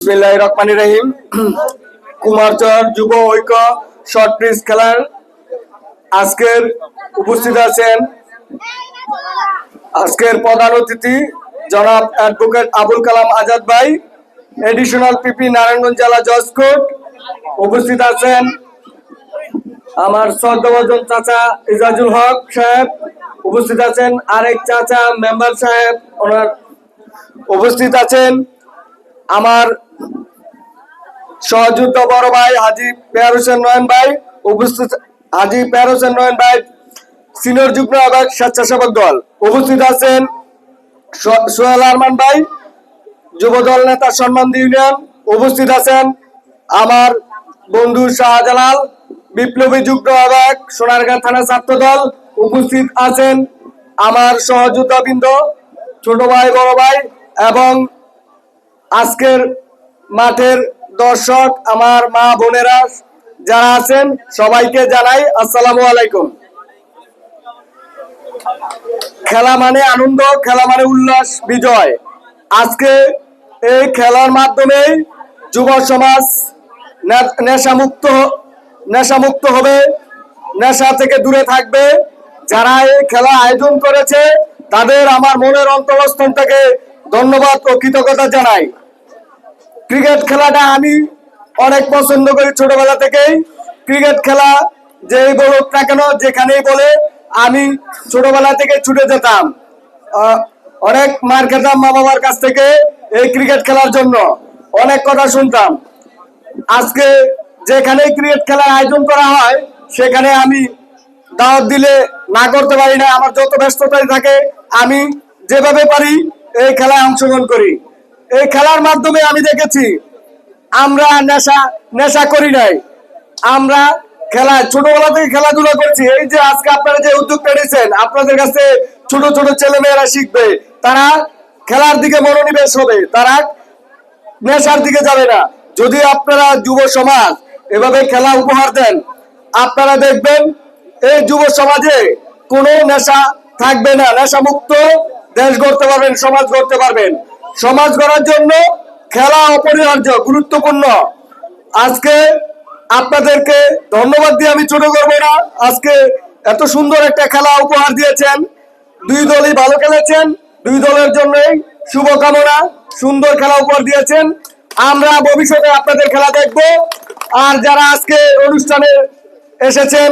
বিসমিল্লাহির রহমানির রহিম। কুমারচর যুব ঐক্য শর্ট পিচ খেলার আজকের উপস্থিত আছেন আজকের প্রধান অতিথি জনাব অ্যাডভোকেট আবুল কালাম আজাদ ভাই, এডিশনাল পিপি নারায়ণগঞ্জ জেলা জজ কোর্ট। উপস্থিত আছেন আমার শ্রদ্ধাভাজন চাচা ইজাজুল হক সাহেব। উপস্থিত আছেন আরেক চাচা মেম্বার সাহেব, ওনার উপস্থিত আছেন আমার সহযোদ্ধা বড় ভাই হাজি পেয়ার হোসেন নয়ন ভাই। উপস্থিত হাজি পেয়ার হোসেন নয়ন ভাই সিনিয়র যুগ্ম আহ্বায়ক স্বেচ্ছাসেবক দল। উপস্থিত আছেন সোহেল আরমান ভাই, যুব দল নেতা সম্মানদ ইউনিয়ন। উপস্থিত আছেন আমার বন্ধু শাহজালাল, বিপ্লবী যুগ্ম আহ্বায়ক সোনারগাঁ থানা ছাত্র দল। উপস্থিত আছেন আমার সহযোদ্ধা বৃন্দ, ছোট ভাই বড় ভাই এবং আজকের মাঠের দর্শক আমার মা বোনেরা যারা আছেন সবাইকে জানাই আসসালামু আলাইকুম। খেলা মানে আনন্দ, খেলা মানে উল্লাস, বিজয়। আজকে এই খেলার মাধ্যমে যুব সমাজ নেশামুক্ত হবে, নেশা থেকে দূরে থাকবে। যারা এই খেলা আয়োজন করেছে তাদের আমার মনের অন্তরস্থল থেকে ধন্যবাদ ও কৃতজ্ঞতা জানাই। ক্রিকেট খেলাটা আমি অনেক পছন্দ করি ছোটবেলা থেকেই। ক্রিকেট খেলা যেই বলুক না কেন, যেখানেই বলে, আমি ছোটবেলা থেকে ছুটে যেতাম, অনেক মার খেতাম মা বাবার কাছ থেকে এই ক্রিকেট খেলার জন্য, অনেক কথা শুনতাম। আজকে যেখানে ক্রিকেট খেলার আয়োজন করা হয় সেখানে আমি দাওয়াত দিলে না করতে পারি না। আমার যত ব্যস্ততায় থাকে আমি যেভাবে পারি এই খেলায় অংশগ্রহণ করি। এই খেলার মাধ্যমে আমি দেখেছি আমরা নেশা করি নাই, আমরা খেলায় ছোটবেলা থেকে খেলাধুলা করছি। এই যে আজকে আপনারা যে উদ্যোগটা নিয়েছেন, আপনাদের কাছে ছোট ছোট ছেলে মেয়েরা শিখবে, তারা খেলার দিকে মনোনিবেশ হবে, তারা নেশার দিকে যাবে না। যদি আপনারা যুব সমাজ এভাবে খেলা উপহার দেন, আপনারা দেখবেন এই যুব সমাজে কোনো নেশা থাকবে না। নেশা মুক্ত দেশ গড়তে পারবেন, সমাজ গড়তে পারবেন। সমাজ গড়ার জন্য খেলা অপরিহার্য, গুরুত্বপূর্ণ। আজকে আপনাদেরকে ধন্যবাদ দিয়ে আমি ছোট করবো না। আজকে এত সুন্দর একটা খেলা উপহার দিয়েছেন, দুই দলই ভালো খেলেছেন, দুই দলের জন্যই শুভকামনা। সুন্দর খেলা উপহার দিয়েছেন, আমরা ভবিষ্যতে আপনাদের খেলা দেখব। আর যারা আজকে অনুষ্ঠানে এসেছেন,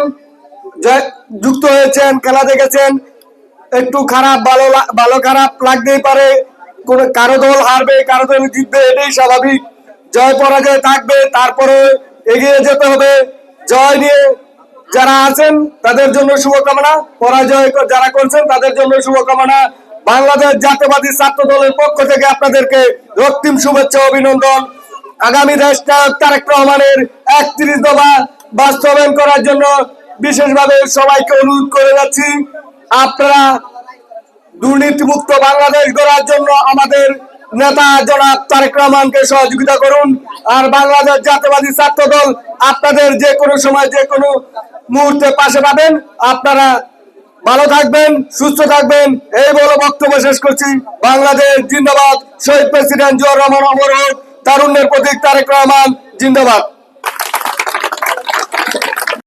যুক্ত হয়েছেন, খেলা দেখেছেন, একটু ভালো খারাপ লাগতেই পারে। কারো দল হারবে, কারো দল জিতবে, এটাই স্বাভাবিক। জয় পরাজয় থাকবে, তারপরে এগিয়ে যেতে হবে। জয় নিয়ে যারা আছেন তাদের জন্য শুভকামনা, পরাজয় যারা করছেন তাদের জন্য শুভকামনা। বাংলাদেশ জাতীয়বাদী ছাত্র দলের পক্ষ থেকে আপনাদেরকে রক্তিম শুভেচ্ছা, অভিনন্দন। আগামী দেশ নায়ক তারেক রহমানের 31 দফা বাস্তবায়ন করার জন্য বিশেষভাবে সবাইকে অনুরোধ করে যাচ্ছি, আপনারা দুর্নীতিমুক্ত বাংলাদেশ গড়ার জন্য আমাদের নেতা জনাব তারেক রহমানকে সহযোগিতা করুন। আর বাংলাদেশ জাতীয়বাদী ছাত্র দল আপনাদের যে কোনো সময় যে কোনো মুহূর্তে পাশে পাবেন। আপনারা ভালো থাকবেন, সুস্থ থাকবেন, এই বলে বক্তব্য শেষ করছি। বাংলাদেশ জিন্দাবাদ, শহীদ প্রেসিডেন্ট জিয়াউর রহমান অমর হোক, তারুণ্যের প্রতীক তারেক রহমান জিন্দাবাদ।